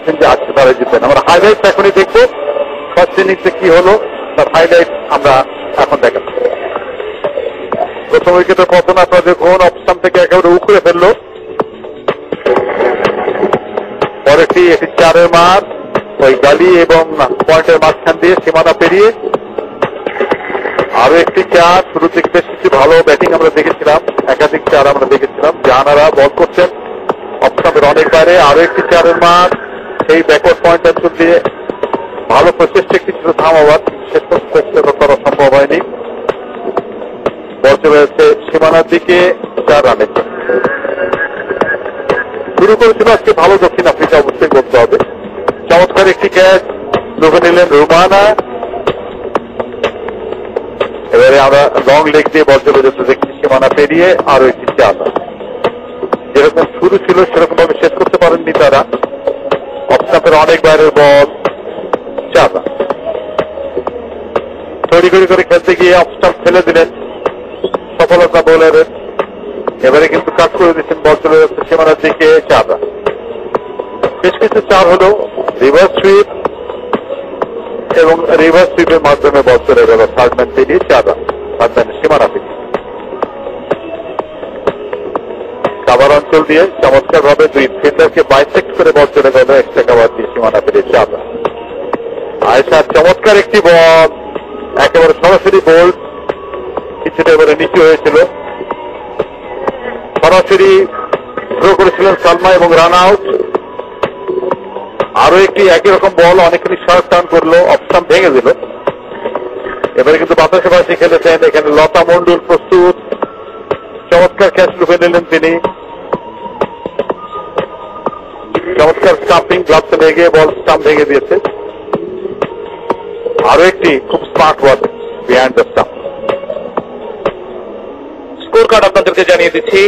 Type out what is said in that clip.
বলছেন যে আজকে তারা জিতবেন। আমরা হাইলাইট এখনই দেখবো ফার্স্ট ইনিংসে কি হলো তার হাইলাইট আমরা এখন দেখাবো। প্রথম উইকেটের পতন আপনাদের কোন অবস্থান থেকে একেবারে উখড়ে ফেললো। পরেরটি একটি 4-এর মার ওই গালি এবং পয়েন্টের মাঝখান দিয়ে সীমানা পেরিয়ে আরো একটি 4। শুরু থেকে বেশ কিছু ভালো ব্যাটিং আমরা দেখেছিলাম, একাধিক 4 আমরা দেখেছিলাম। জাহানারা বল করছেন অবস্থানের অনেক বাইরে। আরো একটি 4-এর মার সেই ব্যাকওয়ার্ড পয়েন্ট অঞ্চল দিয়ে ভালো প্রচেষ্টা একটি ছিল থামাবার, শেষ পর্যন্ত করা সম্ভব হয়নি। বল চলে যাচ্ছে সীমানার দিকে 4 রানের জন্য। শুরু করেছিল আজকে ভালো দক্ষিণ আফ্রিকা, অবশ্যই বলতে হবে। চমৎকার একটি ক্যাচ লুভে নিলেন রুমানা। এবারে আমরা লং লেগ দিয়ে বল চলে যেতে দেখছি সীমানা পেরিয়ে আরো একটি 4। যেরকম শুরু ছিল সেরকম ভাবে শেষ করতে পারেননি তারা। অফস্টাম্পের অনেক বাইরের বল 4। তৈরি করে খেলতে গিয়ে অফস্টাম্প ফেলে দিলেন, সফলতা বোলারের। এবারে কিন্তু কাট করে দিচ্ছেন, বল চলে যাচ্ছে সীমানার দিকে 4। বেশ কিছু 4 হলো, রিভার্স সুইপ এবং রিভার্স সুইপের মাধ্যমে বল চলে গেল থার্ডম্যান পেরিয়ে 4 থার্ডম্যান সীমানা পেরিয়ে। কাভার অঞ্চল দিয়ে চমৎকার ভাবে 2 ফিল্ডারকে বাইসেক্ট করে বল চলে গেল এক্সট্রা কাভার দিয়ে সীমানা পেরিয়ে 4। আয়েশার চমৎকার একটি বল, একেবারে সরাসরি বোল্ড, কিছুটা এবারে নিচু হয়েছিল। সরাসরি থ্রো করেছিলেন সালমা এবং রান আউট। আরো একটি একই রকম বল অনেকখানি শর্ট টার্ন করলো, অফস্টাম্প ভেঙে দিল। এবারে কিন্তু বাতাসে বাসি খেলেছেন। এখানে লতা মন্ডল প্রস্তুত, চমৎকার ক্যাচ লুফে নিলেন তিনি। চমৎকার স্টাম্পিং, গ্লাভসে লেগে বল স্টাম্প ভেঙে দিয়েছে। আরো একটি খুব smart work behind the stump. Score card আপনাদেরকে জানিয়ে দিচ্ছি।